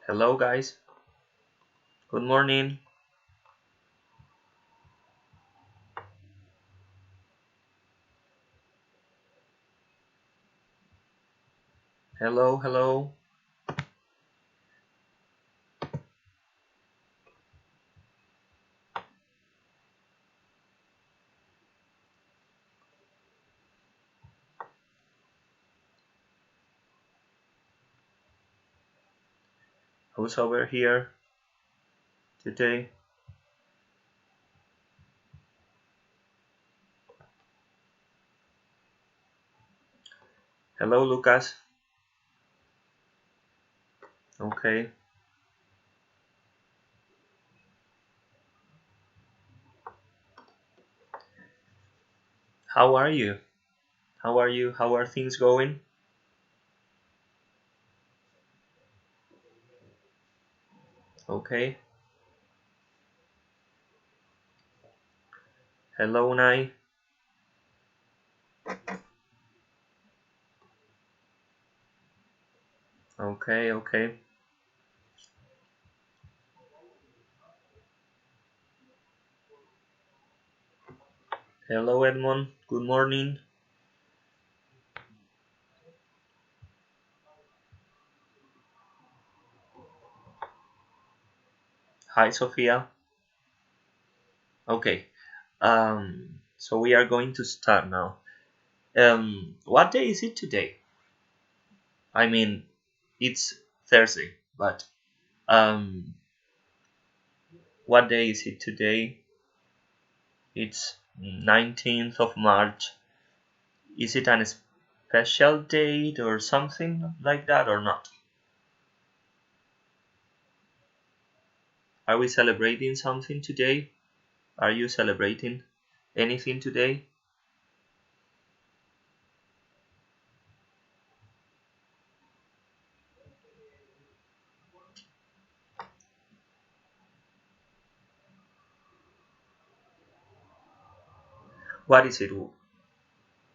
Hello, guys. Good morning. Hello, hello. Who's over here today? Hello, Lucas. Okay. How are you? How are you? How are things going? Okay. Hello, Nai. Okay, okay. Hello, Edmond. Good morning. Hi, Sophia. Okay. So we are going to start now. What day is it today? I mean, it's Thursday, but um, what day is it today? It's 19th of March. Is it an special date or something like that or not? Are we celebrating something today? Are you celebrating anything today? What is it?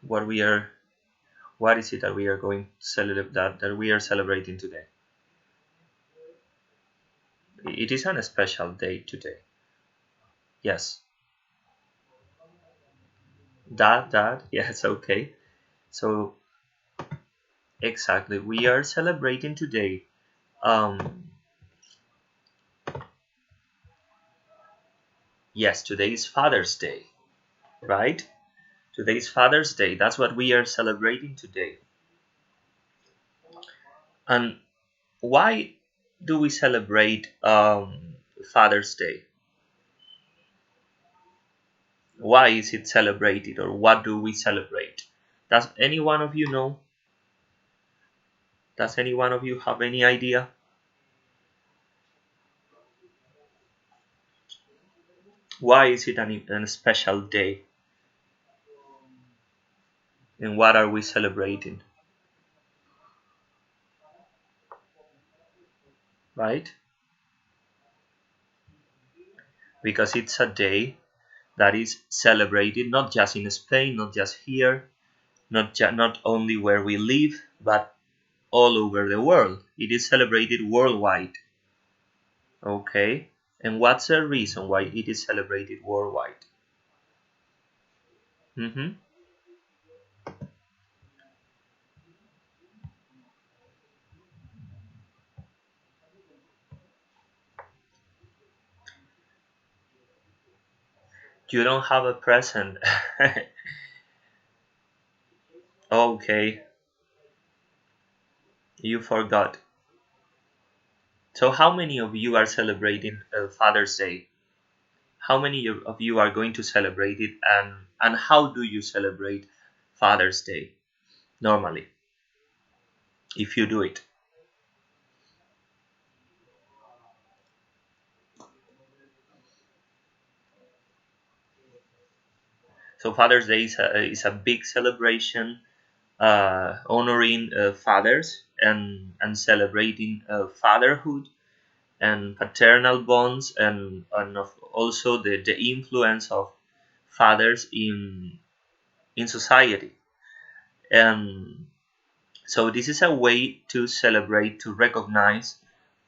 What we are? What is it that we are going to celebrate? That we are celebrating today? It is a special day today. Yes. That. Yes. Okay. So exactly, we are celebrating today. Um. Yes. Today is Father's Day, right? Today is Father's Day. That's what we are celebrating today. And why do we celebrate Father's Day? Why is it celebrated, or what do we celebrate? Does any one of you know? Does any one of you have any idea? Why is it an special day? And what are we celebrating? Right? Because it's a day that is celebrated not just in Spain, not just here, not only where we live, but all over the world. It is celebrated worldwide. Okay. And what's the reason why it is celebrated worldwide? hmm You don't have a present. Okay, you forgot. So, how many of you are celebrating Father's Day? How many of you are going to celebrate it, and how do you celebrate Father's Day normally, if you do it? So, Father's Day is a big celebration honoring fathers and celebrating fatherhood and paternal bonds and also the influence of fathers in society. And so this is a way to celebrate, to recognize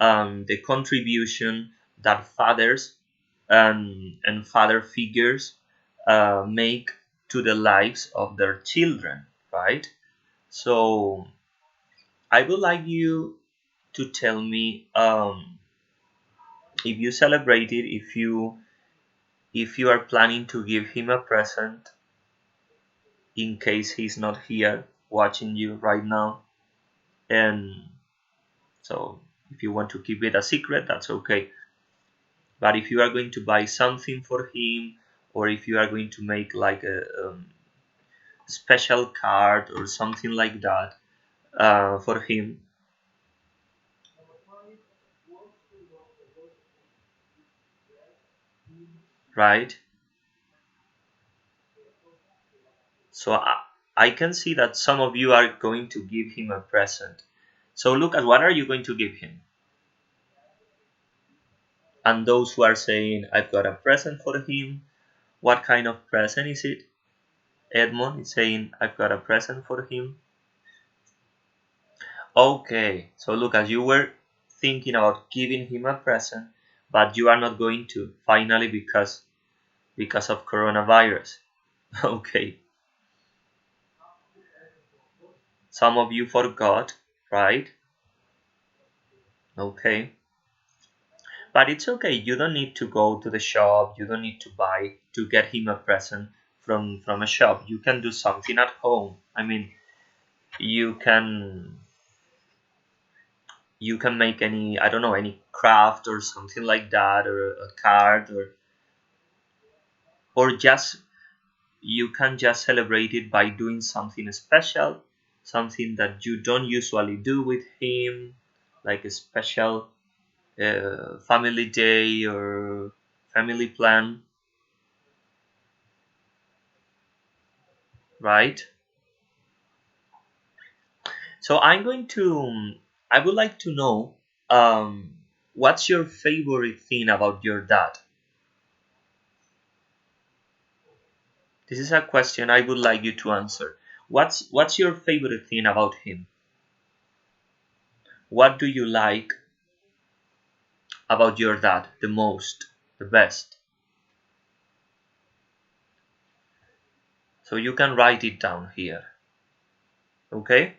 the contribution that fathers and father figures make to the lives of their children, right? So I would like you to tell me, if you celebrate it, if you are planning to give him a present in case he's not here watching you right now. And so if you want to keep it a secret, that's okay. But if you are going to buy something for him, or if you are going to make like a special card or something like that for him, right? So I can see that some of you are going to give him a present. So Lucas, what are you going to give him? And those who are saying, I've got a present for him, what kind of present is it? Edmond is saying, I've got a present for him. Okay, so Lucas, you were thinking about giving him a present, but you are not going to finally because of coronavirus. Okay, some of you forgot, right? Okay, but it's okay. You don't need to go to the shop. You don't need to buy to get him a present from a shop. You can do something at home. I mean, you can you can make any, I don't know, any craft or something like that, or a card, or just you can just celebrate it by doing something special, something that you don't usually do with him, like a special family day or family plan, right? So I would like to know, what's your favorite thing about your dad? This is a question I would like you to answer. What's your favorite thing about him? What do you like about your dad the most, the best? So you can write it down here. Okay?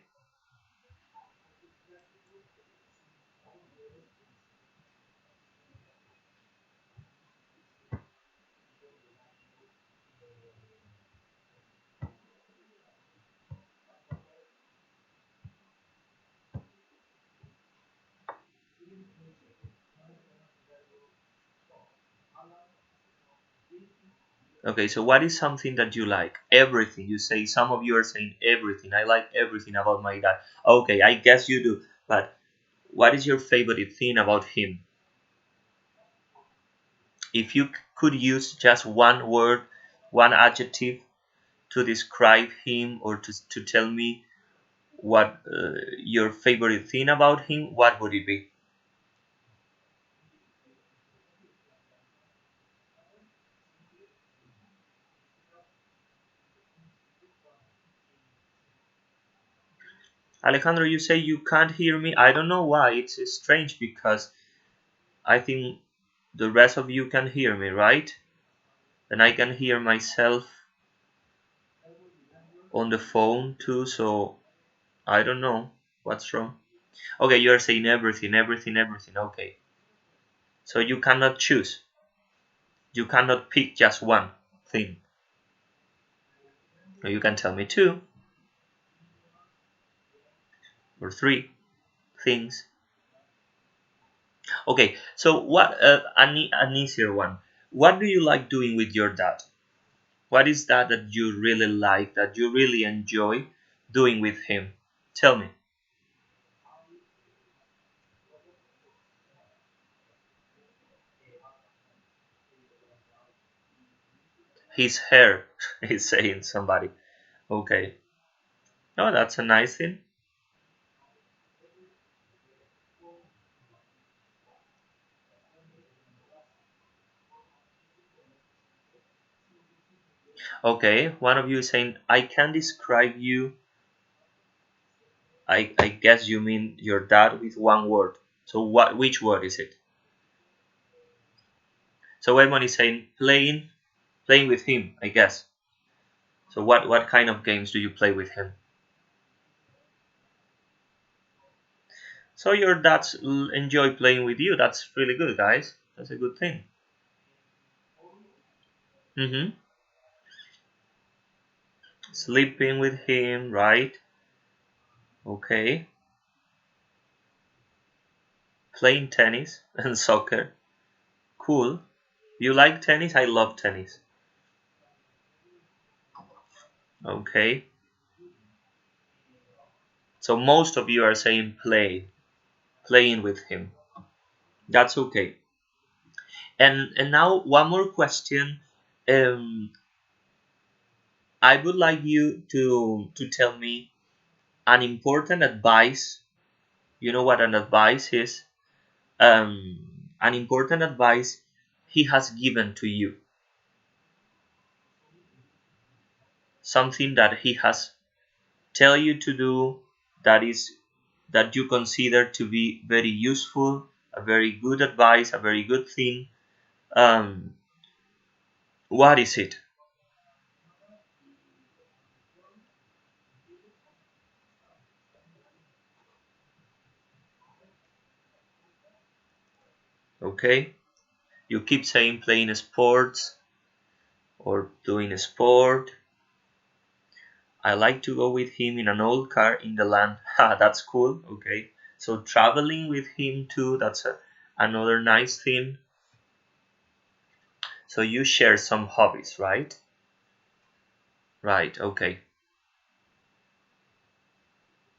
Okay, so what is something that you like? Everything. You say, some of you are saying everything. I like everything about my dad. Okay, I guess you do. But what is your favorite thing about him? If you could use just one word, one adjective to describe him, or to tell me what your favorite thing about him, what would it be? Alejandro, you say you can't hear me. I don't know why. It's strange because I think the rest of you can hear me, right? And I can hear myself on the phone too, so I don't know what's wrong. Okay, you're saying everything, everything, everything. Okay. So you cannot choose. You cannot pick just one thing. Or you can tell me two or three things. Okay, so what an easier one. What do you like doing with your dad? What is that you really like, that you really enjoy doing with him? Tell me. His hair, is saying somebody. Okay. Oh, that's a nice thing. Okay, one of you is saying, I can describe you. I guess you mean your dad with one word. So which word is it? So Edmond is saying playing with him, I guess. So what kind of games do you play with him? So your dads enjoy playing with you. That's really good, guys. That's a good thing. Mm-hmm. Sleeping with him, right? Okay. Playing tennis and soccer. Cool. You like tennis? I love tennis. Okay. So most of you are saying playing with him. That's okay. And now one more question. Um, I would like you to tell me an important advice. You know what an advice is? An important advice he has given to you. Something that he has tell you to do that you consider to be very useful, a very good advice, a very good thing. Um, what is it? Okay, you keep saying playing sports or doing a sport. I like to go with him in an old car in the land. Ha, that's cool. Okay, so traveling with him too. That's another nice thing. So you share some hobbies, right? Right. Okay.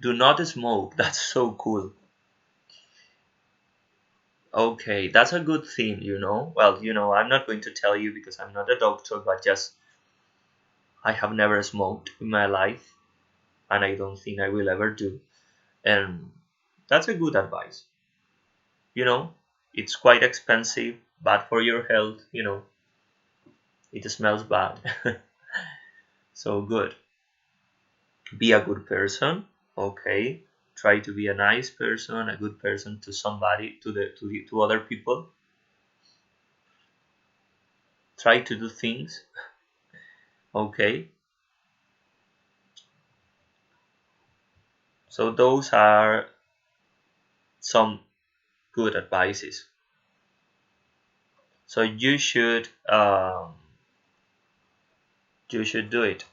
Do not smoke. That's so cool. Okay, that's a good thing, you know. Well, I'm not going to tell you because I'm not a doctor, but just I have never smoked in my life, and I don't think I will ever do. And that's a good advice. You know, it's quite expensive, bad for your health, it smells bad. So good. Be a good person, okay? Try to be a nice person, a good person to somebody, to other people. Try to do things, okay? So those are some good advices. So you should do it.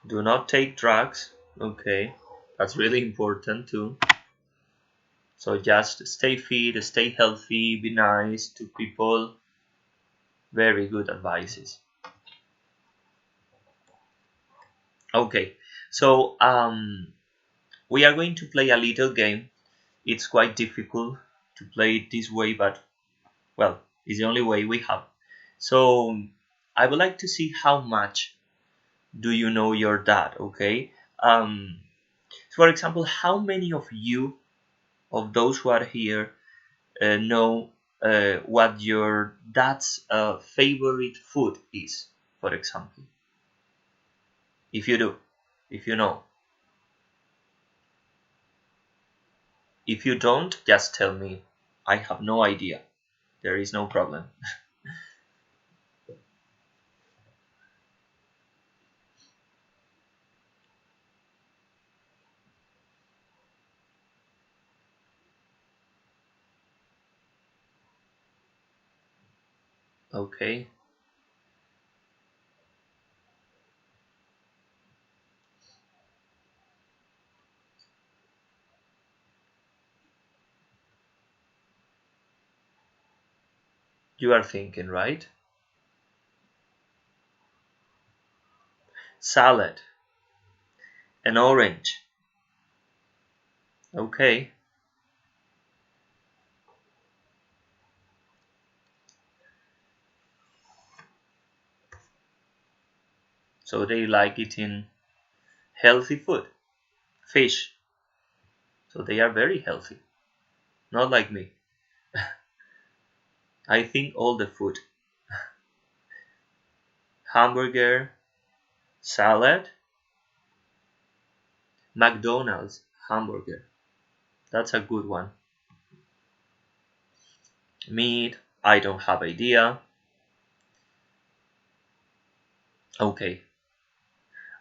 Do not take drugs. Okay, that's really important too. So just stay fit, stay healthy, be nice to people. Very good advices. Okay, so we are going to play a little game. It's quite difficult to play it this way, but well, it's the only way we have. So I would like to see how much do you know your dad. Okay. For example, how many of you, of those who are here, know what your dad's favorite food is, for example? If you do, if you know. If you don't, just tell me. I have no idea. There is no problem. Okay, you are thinking, right? Salad, an orange. Okay, so they like eating healthy food, fish. So they are very healthy, not like me. I think all the food, hamburger, salad, McDonald's hamburger. That's a good one. Meat, I don't have idea. Okay,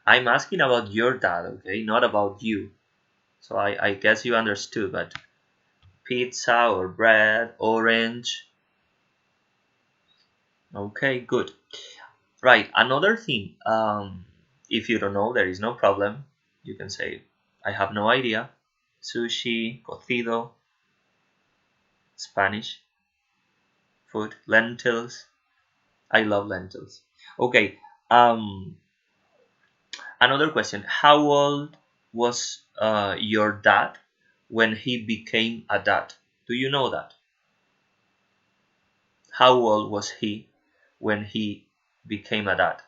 I'm asking about your dad, okay, not about you. So I guess you understood, but pizza or bread, orange. Okay, good. Right, another thing. If you don't know, there is no problem. You can say, I have no idea. Sushi, cocido, Spanish food, lentils. I love lentils. Okay, another question. How old was your dad when he became a dad? Do you know that? How old was he when he became a dad?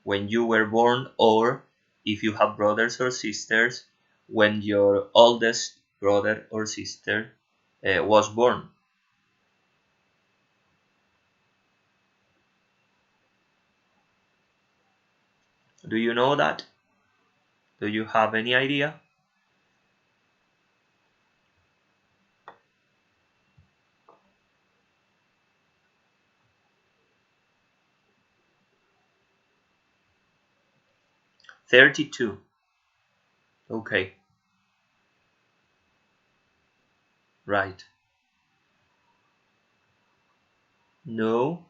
When you were born, or if you have brothers or sisters, when your oldest brother or sister was born. Do you know that? Do you have any idea? 32. Okay, right. No,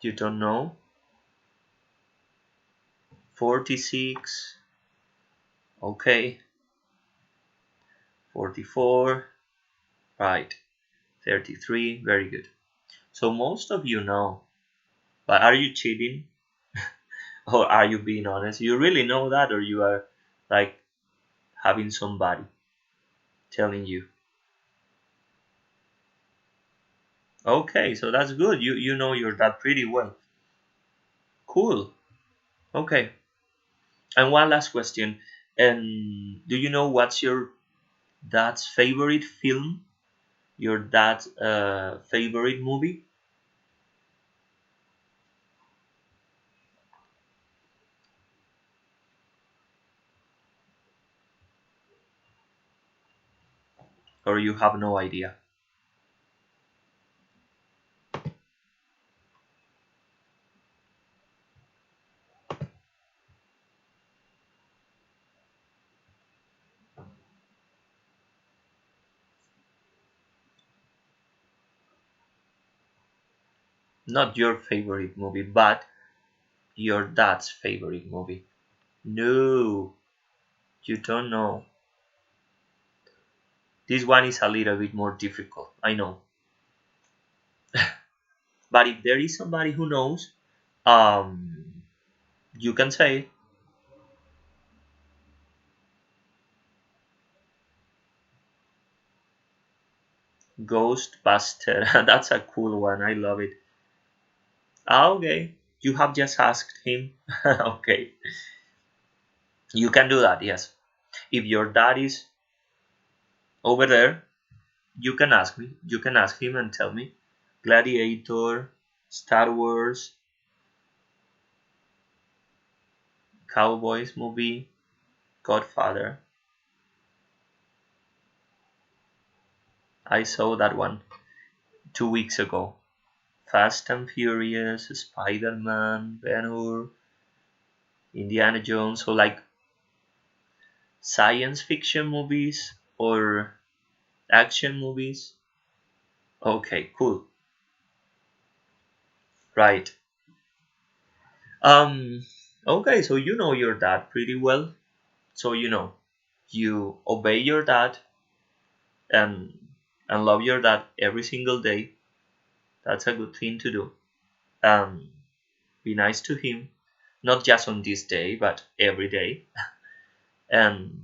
you don't know. 46. Okay, 44. Right. 33. Very good. So most of you know, but are you cheating? Or are you being honest? You really know that, or you are like having somebody telling you? Okay, so that's good. You know your dad pretty well. Cool. Okay. And one last question. And do you know what's your dad's favorite film? Your dad's favorite movie? Or you have no idea? Not your favorite movie, but your dad's favorite movie. No, you don't know. This one is a little bit more difficult, I know. But if there is somebody who knows, you can say Ghostbuster. That's a cool one. I love it. Ah, okay. You have just asked him. Okay. You can do that, yes. If your dad is over there, you can ask me. You can ask him and tell me. Gladiator, Star Wars, Cowboys movie, Godfather. I saw that one 2 weeks ago. Fast and Furious, Spider Man, Ben Hur, Indiana Jones. So, like science fiction movies or action movies. Okay, cool. Right. Um, okay, so you know your dad pretty well. So you obey your dad and love your dad every single day. That's a good thing to do. Um, be nice to him, not just on this day, but every day. And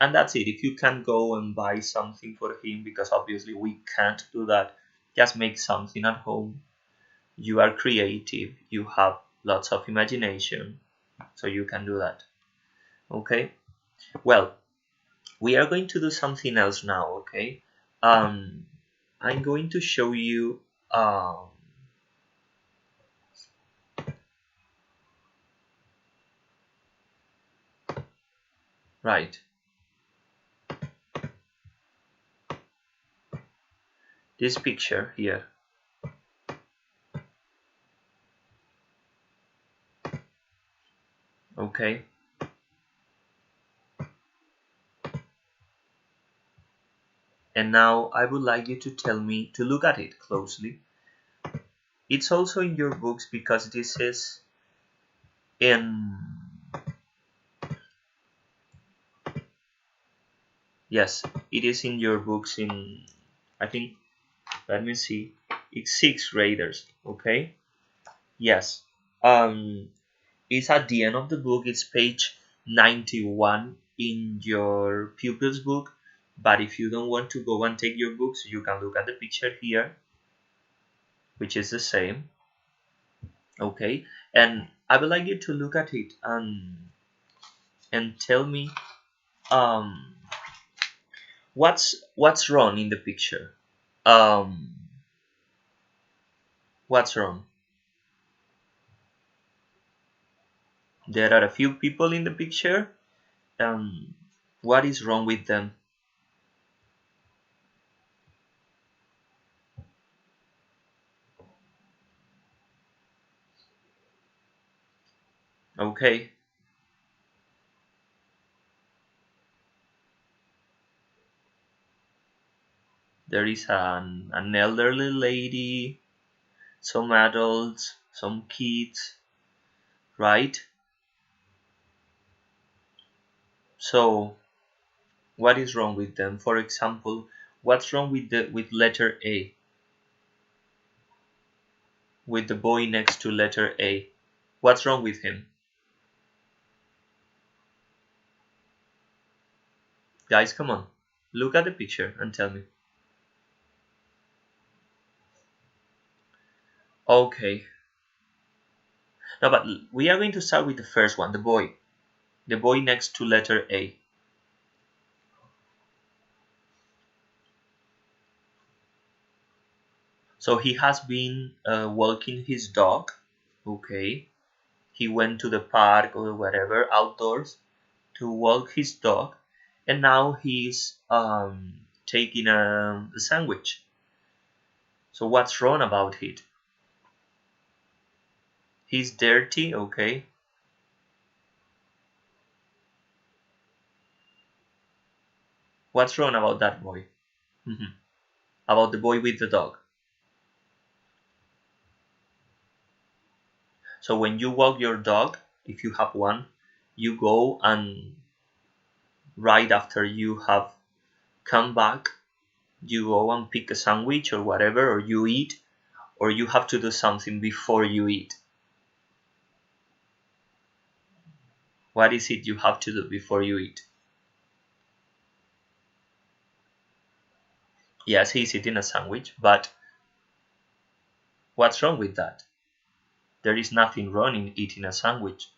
that's it. If you can go and buy something for him, because obviously we can't do that, just make something at home. You are creative. You have lots of imagination, so you can do that. Okay. Well, we are going to do something else now. Okay. Um, I'm going to show you. Right. This picture here. Okay. And now I would like you to tell me to look at it closely. It's also in your books because this is in, yes, it is in your books in, I think, let me see, it's sixth graders. Okay. Yes. It's at the end of the book. It's page 91 in your pupils book. But if you don't want to go and take your books, you can look at the picture here, which is the same. Okay. And I would like you to look at it and tell me um what's wrong in the picture. Um what's wrong? There are a few people in the picture. Um what is wrong with them? Okay. There is an elderly lady, some adults, some kids, right? So what is wrong with them? For example, what's wrong with the with letter A? With the boy next to letter A? What's wrong with him? Guys, come on. Look at the picture and tell me. Okay. No, but we are going to start with the first one, the boy. The boy next to letter A. So he has been walking his dog. Okay. He went to the park or whatever, outdoors, to walk his dog, and now he's taking a sandwich. So what's wrong about it? He's dirty, okay. What's wrong about that boy? Mhm. About the boy with the dog. So when you walk your dog, if you have one, you go and right after you have come back, you go and pick a sandwich or whatever, or you eat, or you have to do something before you eat. What is it you have to do before you eat? Yes, he's eating a sandwich, but what's wrong with that? There is nothing wrong in eating a sandwich.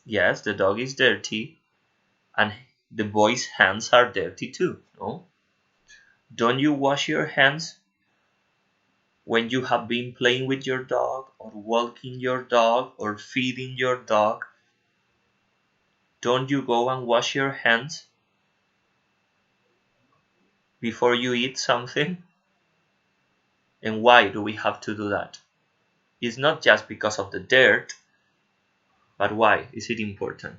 Yes, the dog is dirty, and the boy's hands are dirty too, no? Don't you wash your hands when you have been playing with your dog, or walking your dog, or feeding your dog? Don't you go and wash your hands before you eat something? And why do we have to do that? It's not just because of the dirt, but why is it important?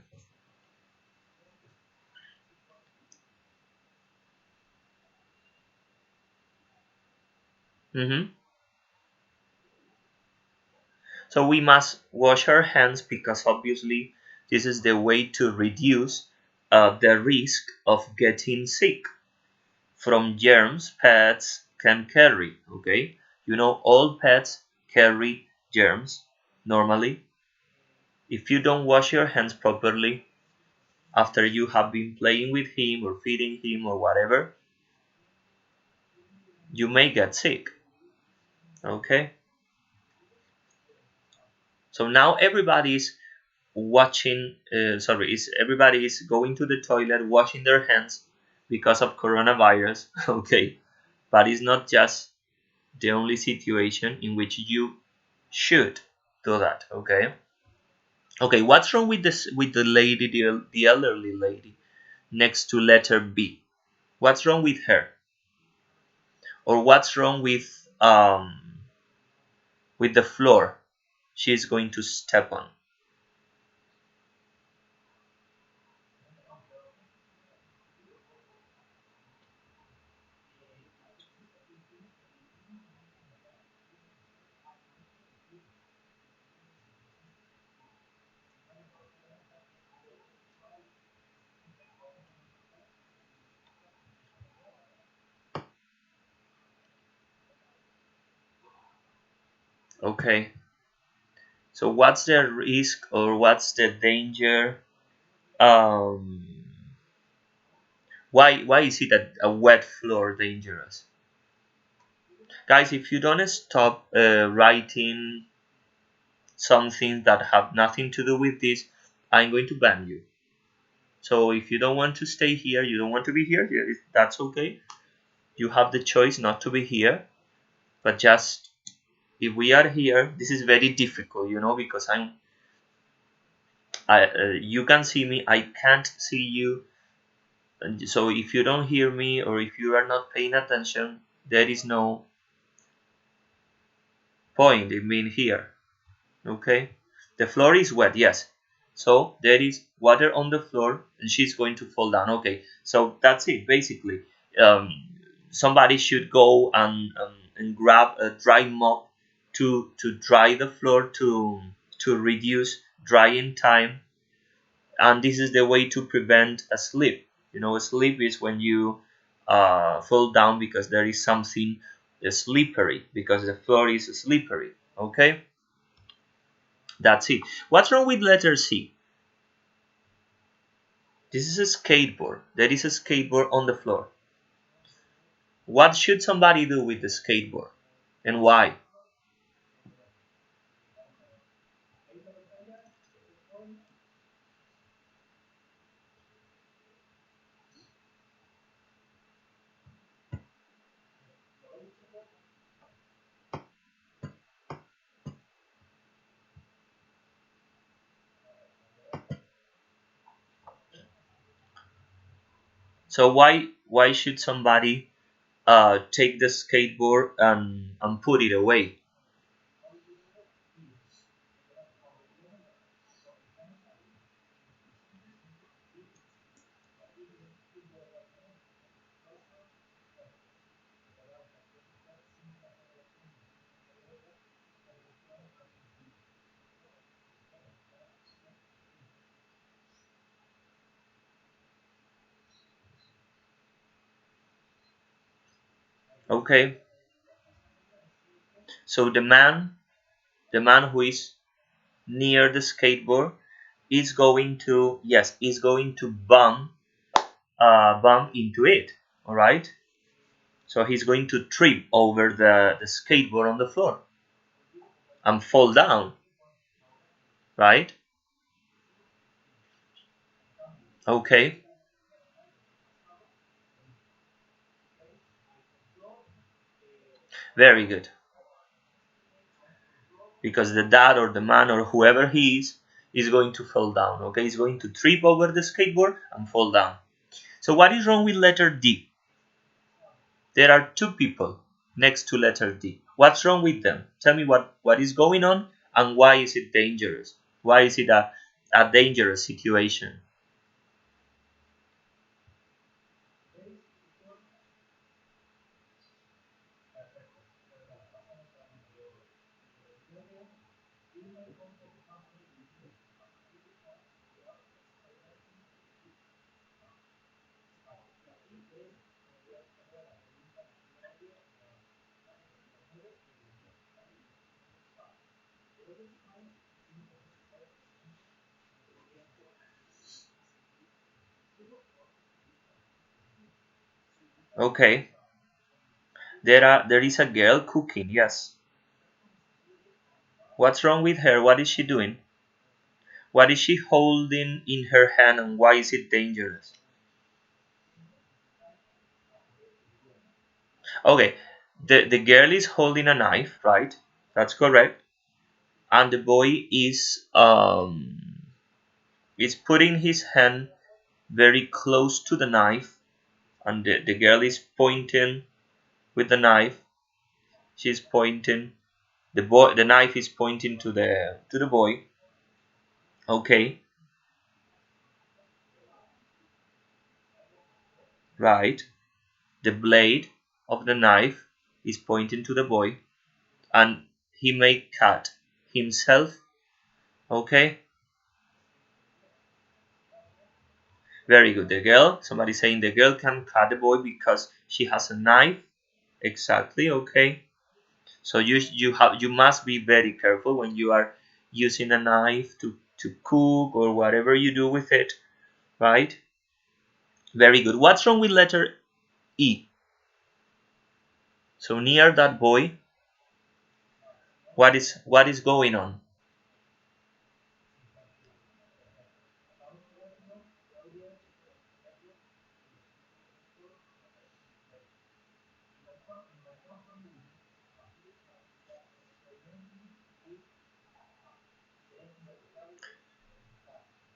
Mhm. So we must wash our hands because obviously this is the way to reduce the risk of getting sick from germs pets can carry. Okay, you know all pets carry germs normally. If you don't wash your hands properly after you have been playing with him or feeding him or whatever, you may get sick. Okay, so now everybody's watching sorry is everybody is going to the toilet washing their hands because of coronavirus. Okay, but it's not just the only situation in which you should do that. Okay. Okay. What's wrong with this with the lady, the elderly lady next to letter B? What's wrong with her? Or what's wrong with the floor she's going to step on? Okay. So what's the risk or what's the danger? Um, why is it a wet floor dangerous? Guys, if you don't stop writing some things that have nothing to do with this, I'm going to ban you. So if you don't want to stay here, you don't want to be here, that's okay. You have the choice not to be here, but just if we are here, this is very difficult, because you can see me, I can't see you. And so if you don't hear me or if you are not paying attention, there is no point in being here. Okay, the floor is wet, yes, so there is water on the floor and she's going to fall down. Okay, so that's it basically. um, Somebody should go and grab a dry mop to dry the floor to reduce drying time, and this is the way to prevent a slip. A slip is when you fall down because there is something slippery, because the floor is slippery. Okay, that's it. What's wrong with letter C? This is a skateboard. There is a skateboard on the floor. What should somebody do with the skateboard and why? So why should somebody take the skateboard and put it away? Okay, so the man who is near the skateboard is going to, yes, is going to bump into it. All right, so he's going to trip over the skateboard on the floor and fall down, right? Okay, very good. Because the dad or the man or whoever he is going to fall down. Okay, he's going to trip over the skateboard and fall down. So what is wrong with letter D? There are two people next to letter D. What's wrong with them? Tell me what is going on and why is it dangerous? Why is it a dangerous situation? Okay, there is a girl cooking. Yes. What's wrong with her? What is she doing? What is she holding in her hand and why is it dangerous? Okay, the girl is holding a knife, right? That's correct. and the boy is putting his hand very close to the knife, and the girl is pointing with the knife. She's pointing, the knife is pointing to the boy. Okay, right. The blade of the knife is pointing to the boy, and he may cut himself. Okay, very good. The girl, somebody saying the girl can cut the boy because she has a knife. Exactly. Okay. So you must be very careful when you are using a knife to cook or whatever you do with it, right? Very good. What's wrong with letter E? So near that boy, what is going on?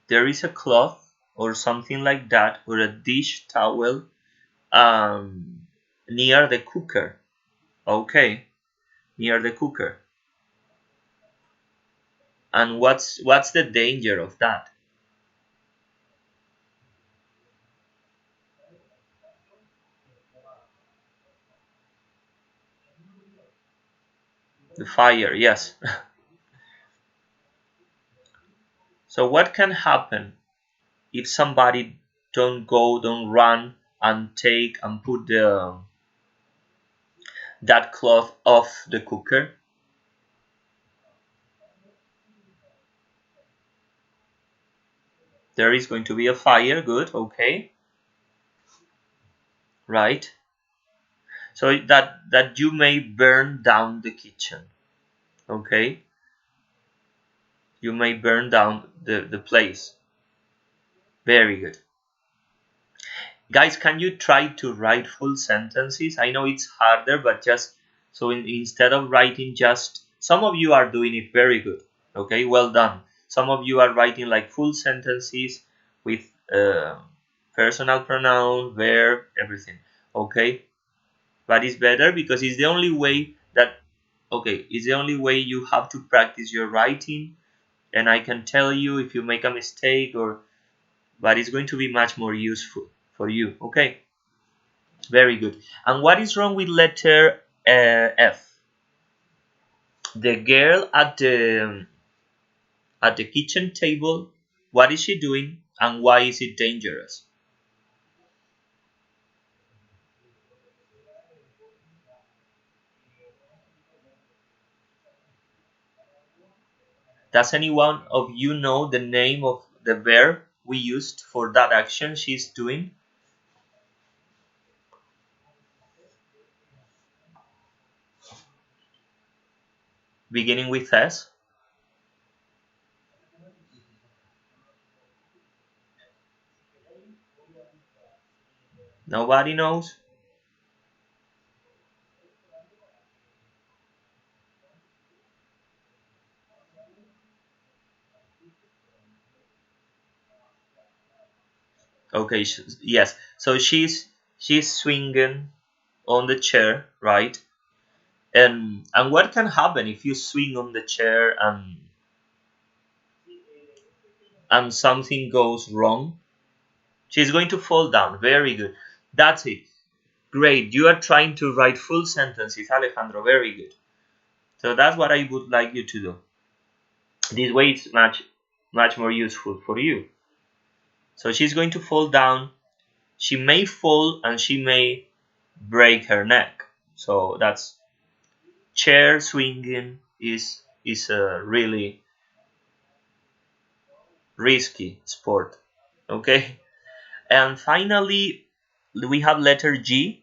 There is a cloth or something like that, or a dish towel, um, near the cooker. Okay, near the cooker. And what's the danger of that? The fire, yes. So what can happen if somebody don't run and take and put that cloth off the cooker? There is going to be a fire. Good. Okay. Right. So that you may burn down the kitchen. Okay. You may burn down the place. Very good. Guys, can you try to write full sentences? I know it's harder, but just so instead of writing just, some of you are doing it very good. Okay, well done. Some of you are writing like full sentences with personal pronoun, verb, everything. Okay, but it's better because it's the only way that, okay, it's the only way you have to practice your writing. And I can tell you if you make a mistake, or but it's going to be much more useful for you. Okay. Very good. And what is wrong with letter F? The girl at the kitchen table. What is she doing, and why is it dangerous? Does anyone of you know the name of the verb we used for that action she's doing, beginning with S? Nobody knows? Okay, yes. So she's swinging on the chair, right? And what can happen if you swing on the chair and something goes wrong? She's going to fall down. Very good. That's it. Great. You are trying to write full sentences, Alejandro. Very good. So that's what I would like you to do. This way it's much more useful for you. So she's going to fall down. She may fall and she may break her neck. So that's, chair swinging is a really risky sport. Okay? And finally, we have letter G.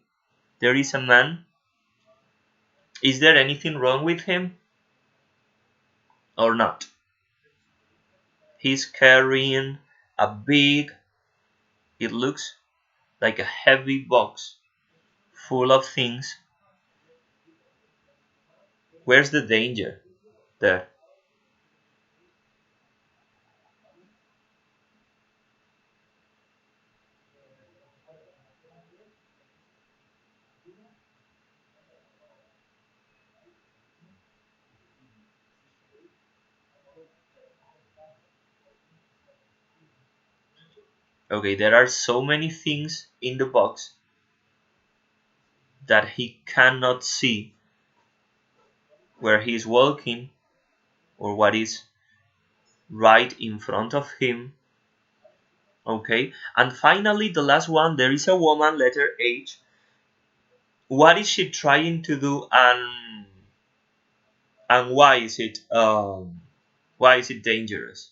There is a man. Is there anything wrong with him or not? He's carrying a big, it looks like a heavy box full of things. Where's the danger there? Okay, there are so many things in the box that he cannot see where he is walking or what is right in front of him. Okay, and finally the last one, there is a woman, letter H. What is she trying to do, and why is it dangerous?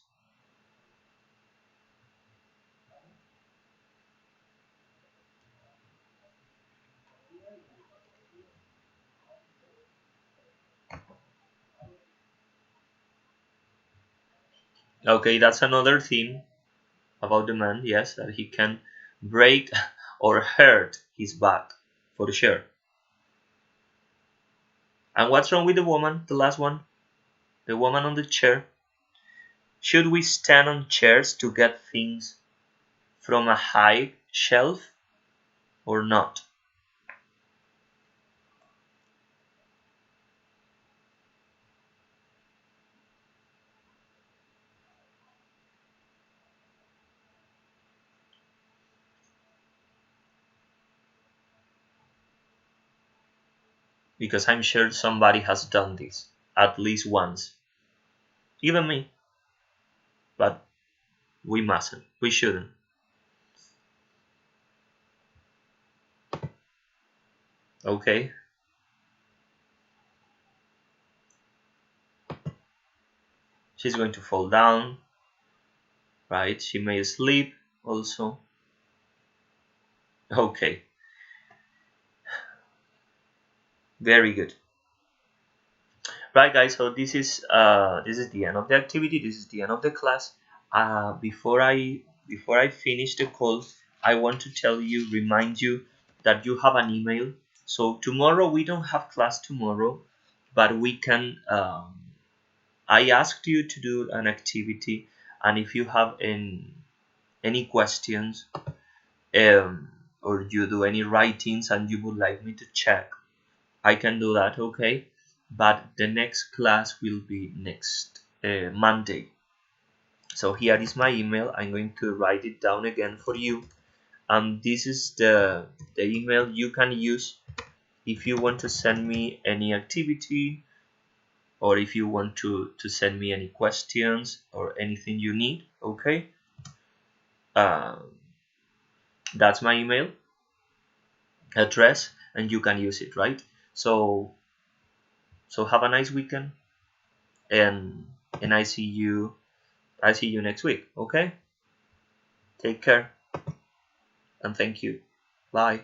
Okay, that's another thing about the man, yes, that he can break or hurt his back, for sure. And what's wrong with the woman, the last one, the woman on the chair? Should we stand on chairs to get things from a high shelf or not? Because I'm sure somebody has done this at least once, even me, but we mustn't, we shouldn't. Okay, she's going to fall down, right? She may sleep also. Okay, very good. Right, guys, so this is the end of the activity, this is the end of the class. Before I finish the call, I want to tell you, remind you that you have an email. So tomorrow we don't have class tomorrow, but we can I asked you to do an activity, and if you have any questions, um, or you do any writings and you would like me to check, I can do that, okay? But the next class will be next Monday. So here is my email. I'm going to write it down again for you. And this is the email you can use if you want to send me any activity, or if you want to send me any questions or anything you need, okay? Uh, that's my email address, and you can use it, right? So have a nice weekend, and I see you next week, okay? Take care, and thank you. Bye.